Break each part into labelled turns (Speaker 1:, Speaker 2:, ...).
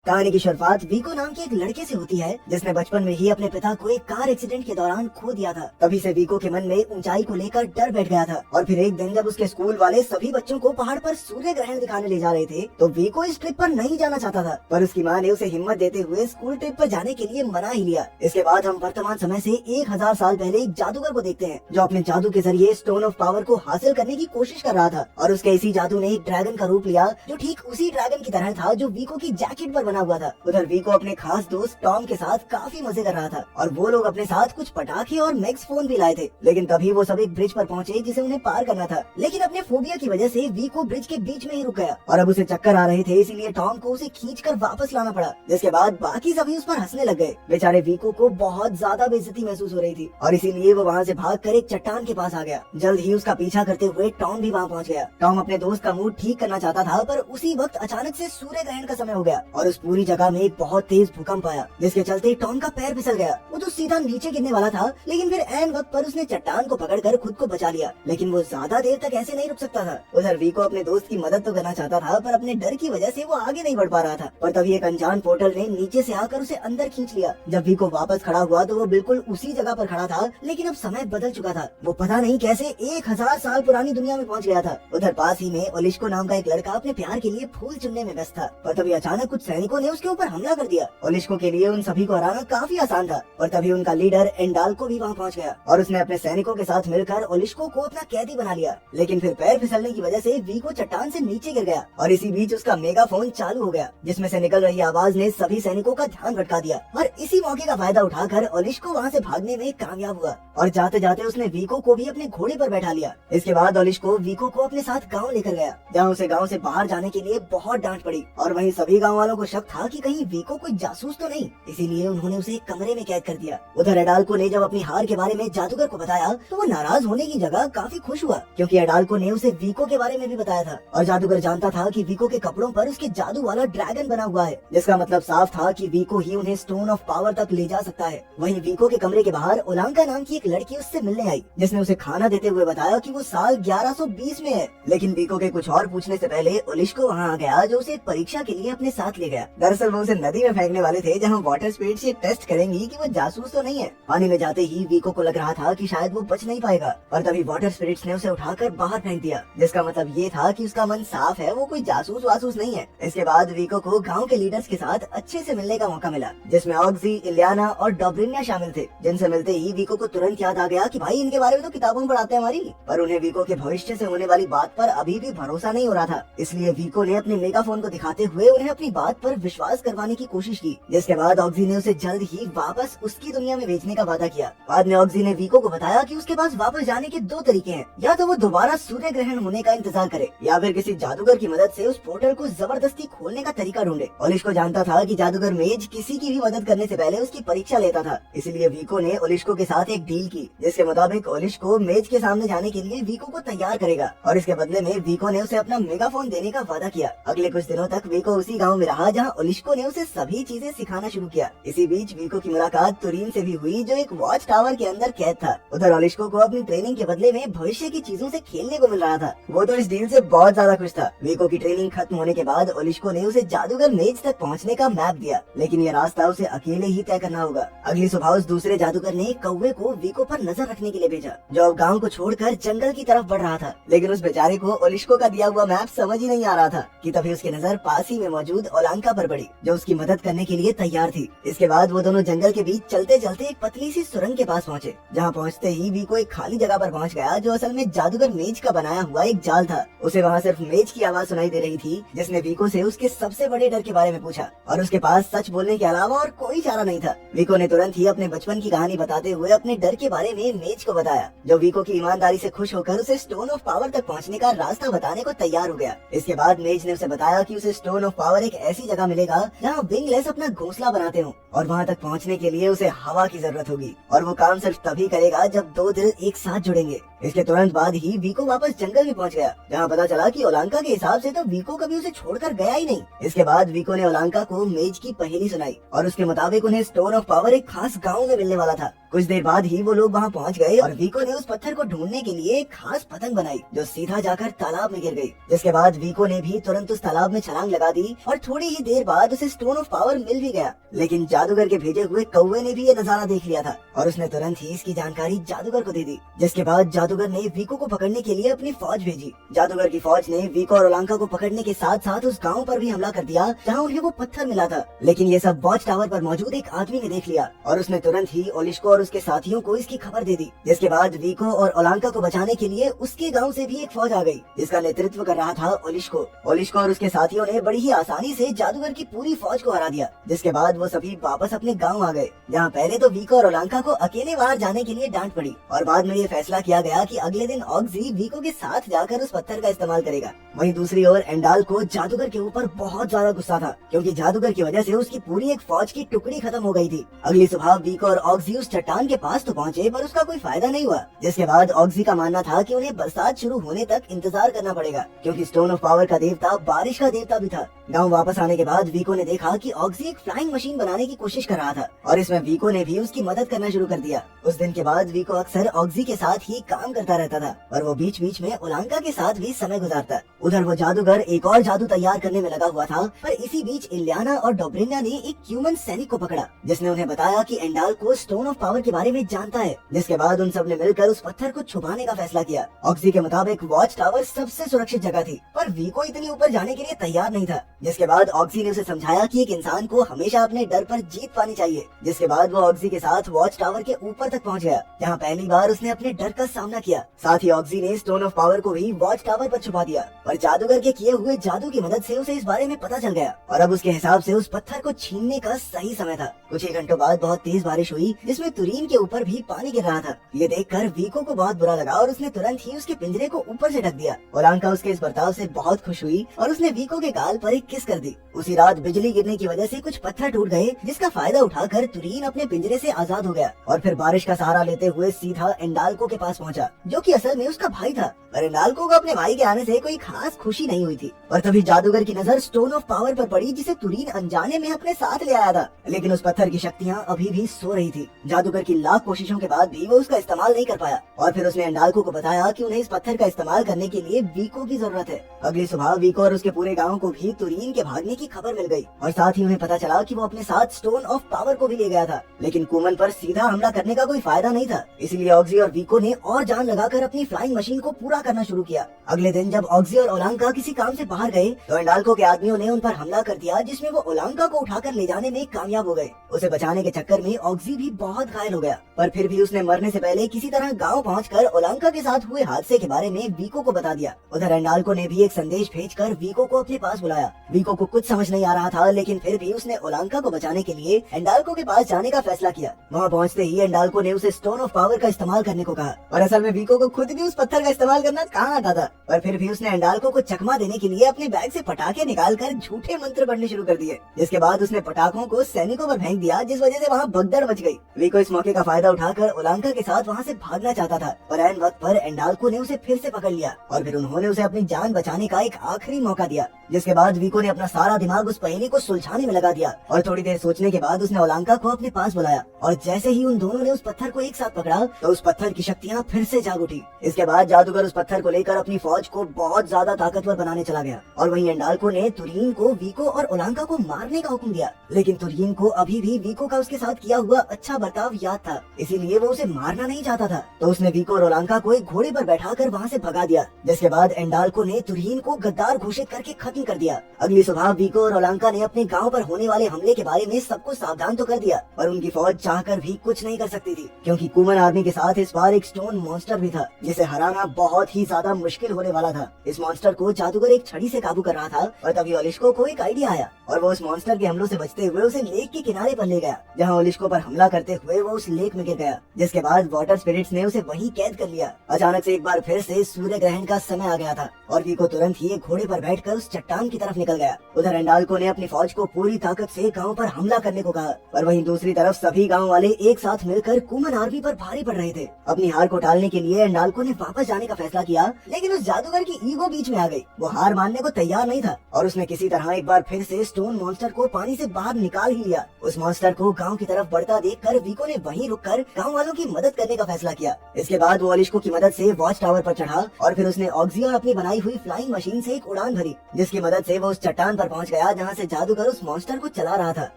Speaker 1: कहानी की शुरुआत वीको नाम के एक लड़के से होती है जिसने बचपन में ही अपने पिता को एक कार एक्सीडेंट के दौरान खो दिया था। तभी से वीको के मन में ऊंचाई को लेकर डर बैठ गया था और फिर एक दिन जब उसके स्कूल वाले सभी बच्चों को पहाड़ पर सूर्य ग्रहण दिखाने ले जा रहे थे तो वीको इस ट्रिप पर नहीं जाना चाहता था, पर उसकी माँ ने उसे हिम्मत देते हुए स्कूल ट्रिप पर जाने के लिए मना ही लिया। इसके बाद हम वर्तमान समय से 1000 साल पहले एक जादूगर को देखते हैं जो अपने जादू के जरिए स्टोन ऑफ पावर को हासिल करने की कोशिश कर रहा था और उसके इसी जादू ने एक ड्रैगन का रूप लिया जो ठीक उसी ड्रैगन की तरह था जो वीको की जैकेट पर बना हुआ था। उधर वीको अपने खास दोस्त टॉम के साथ काफी मजे कर रहा था और वो लोग अपने साथ कुछ पटाखे और मैक्स फोन भी लाए थे। लेकिन तभी वो सब एक ब्रिज पर पहुंचे जिसे उन्हें पार करना था, लेकिन अपने फोबिया की वजह से वीको ब्रिज के बीच में ही रुक गया और अब उसे चक्कर आ रहे थे, इसीलिए टॉम को उसे खींचकर वापस लाना पड़ा। जिसके बाद बाकी सभी उस पर हंसने लग गए। बेचारे वीको को बहुत ज्यादा बेइज्जती महसूस हो रही थी और इसीलिए वो वहाँ से भागकर एक चट्टान के पास आ गया। जल्द ही उसका पीछा करते हुए टॉम भी वहाँ पहुँच गया। टॉम अपने दोस्त का मूड ठीक करना चाहता था, पर उसी वक्त अचानक से सूर्य ग्रहण का समय हो गया और उस पूरी जगह में एक बहुत तेज भूकंप आया जिसके चलते टॉम का पैर फिसल गया। वो तो सीधा नीचे गिरने वाला था, लेकिन फिर ऐन वक्त पर उसने चट्टान को पकड़कर खुद को बचा लिया। लेकिन वो ज्यादा देर तक ऐसे नहीं रुक सकता था। उधर वीको अपने दोस्त की मदद तो करना चाहता था, पर अपने डर की वजह से वो आगे नहीं बढ़ पा रहा था। पर तभी एक अनजान पोर्टल ने नीचे से आकर उसे अंदर खींच लिया। जब वीको वापस खड़ा हुआ तो वो बिल्कुल उसी जगह पर खड़ा था, लेकिन अब समय बदल चुका था। वो पता नहीं कैसे 1000 साल पुरानी दुनिया में पहुंच गया था। उधर पास ही में ओलिस्को नाम का एक लड़का अपने प्यार के लिए फूल चुनने में व्यस्त था, पर तभी अचानक कुछ सैनिकों ने उसके ऊपर हमला कर दिया। ओलिस्को के लिए उन सभी को हराना काफी आसान था, और तभी उनका लीडर एंडाल्को भी वहाँ पहुँच गया और उसने अपने सैनिकों के साथ मिलकर ओलिस्को को अपना कैदी बना लिया। लेकिन फिर पैर फिसलने की वजह से वीको चट्टान से नीचे गिर गया और इसी बीच उसका मेगाफोन चालू हो गया जिसमें से निकल रही आवाज ने सभी सैनिकों का ध्यान भटका दिया और इसी मौके का फायदा उठाकर ओलिस्को वहाँ से भागने में कामयाब हुआ और जाते जाते उसने वीको को भी अपने घोड़े पर बैठा लिया। इसके बाद ओलिस्को वीको को अपने साथ गाँव लेकर गया, जहाँ उसे गाँव से बाहर जाने के लिए बहुत डांट पड़ी और वहीं सभी गाँव वालों को शक था कि कहीं वीको कोई जासूस तो नहीं, इसीलिए उन्होंने उसे एक कमरे में कैद कर दिया। उधर एडाल्को ने जब अपनी हार के बारे में जादूगर को बताया तो वो नाराज होने की जगह काफी खुश हुआ, क्योंकि एडाल्को ने उसे वीको के बारे में भी बताया था और जादूगर जानता था कि वीको के कपड़ों पर उसके जादू वाला ड्रैगन बना हुआ है, जिसका मतलब साफ था कि वीको ही उन्हें स्टोन ऑफ पावर तक ले जा सकता है। वहीं वीको के कमरे के बाहर ओलांका नाम की एक लड़की उससे मिलने आई, जिसने उसे खाना देते हुए बताया कि वो साल 1120 में है। लेकिन वीको के कुछ और पूछने से पहले ओलिस्को वहाँ आ गया, जो उसे एक परीक्षा के लिए अपने साथ ले गया। दरअसल वो उसे नदी में फेंकने वाले थे, जहाँ वाटर स्पीड से टेस्ट करेंगी कि वो जासूस तो नहीं है। पानी में जाते ही वीको को लग रहा था कि शायद वो बच नहीं पाएगा, पर तभी वाटर स्पिरिट्स ने उसे उठाकर बाहर फेंक दिया, जिसका मतलब ये था कि उसका मन साफ है, वो कोई जासूस वासूस नहीं है। इसके बाद वीको को गांव के लीडर्स के साथ अच्छे से मिलने का मौका मिला, जिसमें ऑक्सी, इलियाना और डॉब्रिन्या शामिल थे, जिनसे मिलते ही वीको को तुरंत याद आ गया कि भाई इनके बारे में तो किताबों में पढ़ाते हैं हमारी। पर उन्हें वीको के भविष्य से होने वाली बात पर अभी भी भरोसा नहीं हो रहा था, इसलिए वीको ने अपने मेगाफोन को दिखाते हुए उन्हें अपनी बात पर विश्वास करवाने की कोशिश की। जिसके बाद ऑक्सी ने उसे जल्द ही वापस उसकी दुनिया में भेजने का वादा किया। बाद में ऑक्सी ने वीको को बताया कि उसके पास वापस जाने के 2 तरीके हैं, या तो वो दोबारा सूर्य ग्रहण होने का इंतजार करे या फिर किसी जादूगर की मदद से उस पोर्टल को जबरदस्ती खोलने का तरीका ढूंढे। ओलिस्को जानता था कि जादूगर मेज किसी की भी मदद करने से पहले उसकी परीक्षा लेता था, इसलिए वीको ने ओलिस्को के साथ एक डील की, जिसके मुताबिक ओलिस्को मेज के सामने जाने के लिए वीको को तैयार करेगा और इसके बदले में वीको ने उसे अपना मेगाफोन देने का वादा किया। अगले कुछ दिनों तक वीको उसी गाँव में रहा, जहाँ ओलिस्को ने उसे सभी चीजें सिखाना शुरू किया। इसी बीच वीको की मुलाकात तुरीन से भी हुई, जो एक वॉच टावर के अंदर कैद था। उधर ओलिस्को को अपनी ट्रेनिंग के बदले में भविष्य की चीजों से खेलने को मिल रहा था। वो तो इस डील से बहुत ज्यादा खुश था। वीको की ट्रेनिंग खत्म होने के बाद ओलिस्को ने उसे जादूगर मेज तक पहुंचने का मैप दिया, लेकिन ये रास्ता उसे अकेले ही तय करना होगा। अगली सुबह उस दूसरे जादूगर ने कौवे को वीको पर नजर रखने के लिए भेजा, जो अब गाँव को छोड़कर जंगल की तरफ बढ़ रहा था। लेकिन उस बेचारे को ओलिस्को का दिया हुआ मैप समझ ही नहीं आ रहा था कि तभी उसकी नजर पास ही में मौजूद ओलांका पर पड़ी, जो उसकी मदद करने के लिए तैयार थी। इसके बाद वो दोनों जंगल के बीच चलते चलते एक पतली सी सुरंग के पास पहुँचे, जहाँ पहुँचते ही वीको एक खाली जगह पर पहुँच गया, जो असल में जादूगर मेज का बनाया हुआ एक जाल था। उसे वहाँ सिर्फ मेज की आवाज सुनाई दे रही थी, जिसने वीको से उसके सबसे बड़े डर के बारे में पूछा और उसके पास सच बोलने के अलावा और कोई चारा नहीं था। वीको ने तुरंत ही अपने बचपन की कहानी बताते हुए अपने डर के बारे में मेज को बताया, जो वीको की ईमानदारी से खुश होकर उसे स्टोन ऑफ पावर तक पहुँचने का रास्ता बताने को तैयार हो गया। इसके बाद मेज ने उसे बताया कि उसे स्टोन ऑफ पावर एक ऐसी जगह मिलेगा जहाँ विंगलेस अपना घोंसला बनाते हो और वहाँ तक पहुँचने के लिए उसे हवा की जरूरत होगी और वो काम सिर्फ तभी करेगा जब 2 दिल एक साथ जुड़ेंगे। इसके तुरंत बाद ही वीको वापस जंगल में पहुंच गया, जहां पता चला कि ओलांका के हिसाब से तो वीको कभी उसे छोड़कर गया ही नहीं। इसके बाद वीको ने ओलांका को मेज की पहेली सुनाई और उसके मुताबिक उन्हें स्टोन ऑफ पावर एक खास गांव में मिलने वाला था। कुछ देर बाद ही वो लोग वहाँ पहुँच गए और वीको ने उस पत्थर को ढूंढने के लिए एक खास पतंग बनाई जो सीधा जाकर तालाब में गिर गई। जिसके बाद वीको ने भी तुरंत उस तालाब में छलांग लगा दी और थोड़ी ही देर बाद उसे स्टोन ऑफ पावर मिल भी गया। लेकिन जादूगर के भेजे हुए कौवे ने भी ये नजारा देख लिया था और उसने तुरंत ही इसकी जानकारी जादूगर को दे दी। जिसके बाद जादूगर ने वीको को पकड़ने के लिए अपनी फौज भेजी। जादूगर की फौज ने वीको और ओलांका को पकड़ने के साथ साथ उस गाँव पर भी हमला कर दिया जहाँ उन्हें वो पत्थर मिला था। लेकिन ये सब वॉच टावर पर मौजूद एक आदमी ने देख लिया और उसने तुरंत ही ओलिस्को और उसके साथियों को इसकी खबर दे दी। जिसके बाद वीको और ओलांका को बचाने के लिए उसके गांव से भी एक फौज आ गई जिसका नेतृत्व कर रहा था ओलिस्को। ओलिस्को और उसके साथियों ने बड़ी ही आसानी से जादूगर की पूरी फौज को हरा दिया। जिसके बाद वो सभी वापस अपने गांव आ गए जहां पहले तो वीको और ओलांका को अकेले बाहर जाने के लिए डांट पड़ी और बाद में ये फैसला किया गया कि अगले दिन ऑक्सी वीको के साथ जाकर उस पत्थर का इस्तेमाल करेगा। वहीं दूसरी ओर एंडाल को जादूगर के ऊपर बहुत ज्यादा गुस्सा था क्योंकि जादूगर की वजह से उसकी पूरी एक फौज की टुकड़ी खत्म हो गई थी। अगली सुबह वीको और ऑक्सी उस चट्टान के पास तो पहुंचे पर उसका कोई फायदा नहीं हुआ। जिसके बाद ऑक्सी का मानना था कि उन्हें बरसात शुरू होने तक इंतजार करना पड़ेगा क्योंकि स्टोन ऑफ पावर का देवता बारिश का देवता भी था। गांव वापस आने के बाद वीको ने देखा कि ऑक्सी एक फ्लाइंग मशीन बनाने की कोशिश कर रहा था और इसमें वीको ने भी उसकी मदद करना शुरू कर दिया। उस दिन के बाद वीको अक्सर ऑक्सी के साथ ही काम करता रहता था और वो बीच बीच में ओलांका के साथ भी समय गुजारता। उधर वो जादूगर एक और जादू तैयार करने में लगा हुआ था पर इसी बीच इलियाना और डोब्रिना ने एक ह्यूमन सैनिक को पकड़ा जिसने उन्हें बताया कि एंडाल को स्टोन ऑफ पावर के बारे में जानता है। जिसके बाद उन सब ने मिलकर उस पत्थर को छुपाने का फैसला किया। ऑक्सी के मुताबिक वॉच टावर सबसे सुरक्षित जगह थी पर वीको इतनी ऊपर जाने के लिए तैयार नहीं था। जिसके बाद ऑक्सी ने उसे समझाया कि एक इंसान को हमेशा अपने डर पर जीत पानी चाहिए। जिसके बाद वो ऑक्सी के साथ वॉच टावर के ऊपर तक पहुंच गया जहां पहली बार उसने अपने डर का सामना किया। साथ ही ऑक्सी ने स्टोन ऑफ पावर को भी वॉच टावर पर छुपा दिया पर जादूगर के किए हुए जादू की मदद से उसे इस बारे में पता चल गया और अब उसके हिसाब से उस पत्थर को छीनने का सही समय था। कुछ ही घंटों बाद बहुत तेज बारिश हुई जिसमें तुरीन के ऊपर भी पानी गिर रहा था। ये देखकर वीको को बहुत बुरा लगा और उसने तुरंत ही उसके पिंजरे को ऊपर से ढक दिया। ओलांका उसके इस बर्ताव से बहुत खुश हुई और उसने वीको के गाल पर एक किस कर दी। उसी रात बिजली गिरने की वजह से कुछ पत्थर टूट गए जिसका फायदा उठाकर तुरीन अपने पिंजरे से आजाद हो गया और फिर बारिश का सहारा लेते हुए सीधा एंडाल्को के पास पहुंचा जो कि असल में उसका भाई था। पर एंडाल्को को अपने भाई के आने से कोई खास खुशी नहीं हुई थी और तभी जादूगर की नजर स्टोन ऑफ पावर पर पड़ी जिसे तुरीन अनजाने में अपने साथ ले आया था। लेकिन उस पत्थर की शक्तियाँ अभी भी सो रही थी। जादूगर की लाख कोशिशों के बाद भी वो उसका इस्तेमाल नहीं कर पाया और फिर उसने एंडाल्को को बताया कि उन्हें इस पत्थर का इस्तेमाल करने के लिए वीको की जरूरत है। अगली सुबह वीको और उसके पूरे गाँव को भी तुरीन के भागने की खबर मिल गई और साथ ही उन्हें पता चला कि वो अपने साथ स्टोन ऑफ पावर को भी ले गया था। लेकिन कुमन पर सीधा हमला करने का कोई फायदा नहीं था इसलिए ऑक्सी और वीको ने और जान लगाकर अपनी फ्लाइंग मशीन को पूरा करना शुरू किया। अगले दिन जब ऑक्सी और ओलांका किसी काम से बाहर गए तो एंडाल्को के आदमियों ने उन पर हमला कर दिया जिसमें वो ओलांका को उठाकर ले जाने में कामयाब हो गए। उसे बचाने के चक्कर में ऑक्सी भी बहुत घायल हो गया पर फिर भी उसने मरने से पहले किसी तरह गाँव पहुँचकर ओलांका के साथ हुए हादसे के बारे में वीको को बता दिया। उधर एंडाल्को ने भी एक संदेश भेजकर वीको को अपने पास बुलाया। वीको को कुछ समझ नहीं आ रहा था लेकिन फिर भी उसने ओलांका को बचाने के लिए एंडाल्को के पास जाने का फैसला किया। वहाँ पहुँचते ही एंडाल्को ने उसे स्टोन ऑफ पावर का इस्तेमाल करने को कहा और असल में वीको को खुद भी उस पत्थर का इस्तेमाल करना कहाँ आता था पर फिर भी उसने एंडाल्को को चकमा देने के लिए अपने बैग से पटाखे निकालकर झूठे मंत्र पढ़ने शुरू कर दिए। जिसके बाद उसने पटाखों को सैनिकों पर फेंक दिया जिस वजह से वहाँ भगदड़ मच गई। वीको इस मौके का फायदा उठाकर ओलांका के साथ वहाँ से भागना चाहता था पर ऐन वक्त पर एंडाल्को ने उसे फिर से पकड़ लिया और फिर उन्होंने उसे अपनी जान बचाने का एक आखिरी मौका दिया। जिसके बाद वीको ने अपना सारा दिमाग उस पहेली को सुलझाने में लगा दिया और थोड़ी देर सोचने के बाद उसने ओलांका को अपने पास बुलाया और जैसे ही उन दोनों ने उस पत्थर को एक साथ पकड़ा तो उस पत्थर की शक्तियाँ फिर से जाग उठी। इसके बाद जादूगर उस पत्थर को लेकर अपनी फौज को बहुत ज्यादा ताकतवर बनाने चला गया और वहीं एंडाल्को ने तुरीन को वीको और ओलांका को मारने का हुक्म दिया। लेकिन तुरीन को अभी भी वीको का उसके साथ किया हुआ अच्छा बर्ताव याद था इसीलिए वो उसे मारना नहीं चाहता था तो उसने वीको और ओलांका को एक घोड़े पर बैठाकर वहाँ से भगा दिया। जिसके बाद एंडाल्को ने तुरीन को गद्दार घोषित करके खत्म कर दिया। अगली सुबह वीको और ओलांका ने अपने गाँव पर होने वाले हमले के बारे में सबको सावधान तो कर दिया पर उनकी फौज चाहकर भी कुछ नहीं कर सकती थी क्योंकि कुमन आर्मी के साथ इस बार एक स्टोन मॉन्स्टर भी था जिसे हराना बहुत ही ज्यादा मुश्किल होने वाला था। इस मॉन्स्टर को जादूगर एक छड़ी से काबू कर रहा था और तभी ओलिस्को को एक आइडिया आया और वो उस मॉन्स्टर के हमलों से बचते हुए उसे लेक के किनारे पर ले गया जहाँ ओलिस्को पर हमला करते हुए वो उस लेक में गिर गया। जिसके बाद वाटर स्पिरिट्स ने उसे वहीं कैद कर लिया। अचानक से एक बार फिर से सूर्य ग्रहण का समय आ गया था और वीको तुरंत ही एक घोड़े पर बैठकर उस चट्टान की तरफ निकल गया। उधर एंडाल्को ने अपनी फौज को पूरी ताकत से गांव पर हमला करने को कहा पर वहीं दूसरी तरफ सभी गांव वाले एक साथ मिलकर कुमन आर्मी पर भारी पड़ रहे थे। अपनी हार को टालने के लिए एंडाल्को ने वापस जाने का फैसला किया लेकिन उस जादूगर की ईगो बीच में आ गई। वो हार मानने को तैयार नहीं था और उसने किसी तरह एक बार फिर से स्टोन मॉन्स्टर को पानी से बाहर निकाल ही लिया। उस मॉन्स्टर को गांव की तरफ बढ़ता देखकर वीको ने उसने वहीं रुककर गांव वालों की मदद करने का फैसला किया। इसके बाद वो ओलिशको की मदद से वॉच टावर पर चढ़ा और फिर उसने ऑक्सी और अपनी बनाई हुई फ्लाइंग मशीन से एक उड़ान भरी, जिसकी मदद से वो उस चट्टान पर पहुंच गया जहां से जादूगर उस मॉन्स्टर को चला रहा था।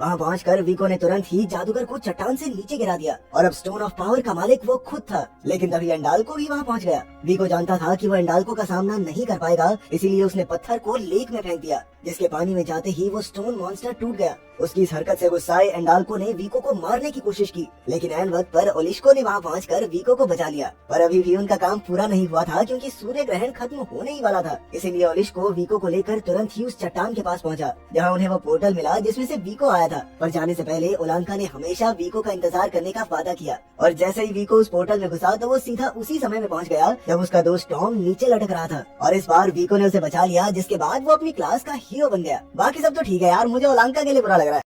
Speaker 1: वहां पहुंचकर वीको ने तुरंत ही जादूगर को चट्टान से नीचे गिरा दिया और अब स्टोन ऑफ पावर का मालिक वो खुद था। लेकिन तभी एंडाल्को भी वहां पहुंच गया। वीको जानता था कि वो एंडाल्को का सामना नहीं कर पाएगा, इसीलिए उसने पत्थर को लेक में फेंक दिया, जिसके पानी में जाते ही वो स्टोन मॉन्स्टर टूट गया। उसकी इस हरकत से गुस्साए एंडाल्को ने वीको को मारने की कोशिश की, लेकिन ऐन वक्त पर ओलिशको ने वहां पहुंचकर वीको को बचा लिया। पर अभी भी उनका काम पूरा नहीं हुआ था, क्योंकि सूर्य ग्रहण खत्म होने ही वाला था। इसीलिए ओलिशको वीको को लेकर तुरंत ही उस चट्टान के पास पहुंचा, जहां उन्हें वो पोर्टल मिला जिसमें से वीको आया था। पर जाने से पहले ओलांका ने हमेशा वीको का इंतजार करने का वादा किया, और जैसे ही वीको उस पोर्टल में घुसा तो वो सीधा उसी समय में पहुंच गया जब उसका दोस्त टॉम नीचे लटक रहा था। और इस बार वीको ने उसे बचा लिया, जिसके बाद वो अपनी क्लास का हीरो बन गया। बाकी सब तो ठीक है यार, मुझे ओलांका के लिए बुरा लग रहा है।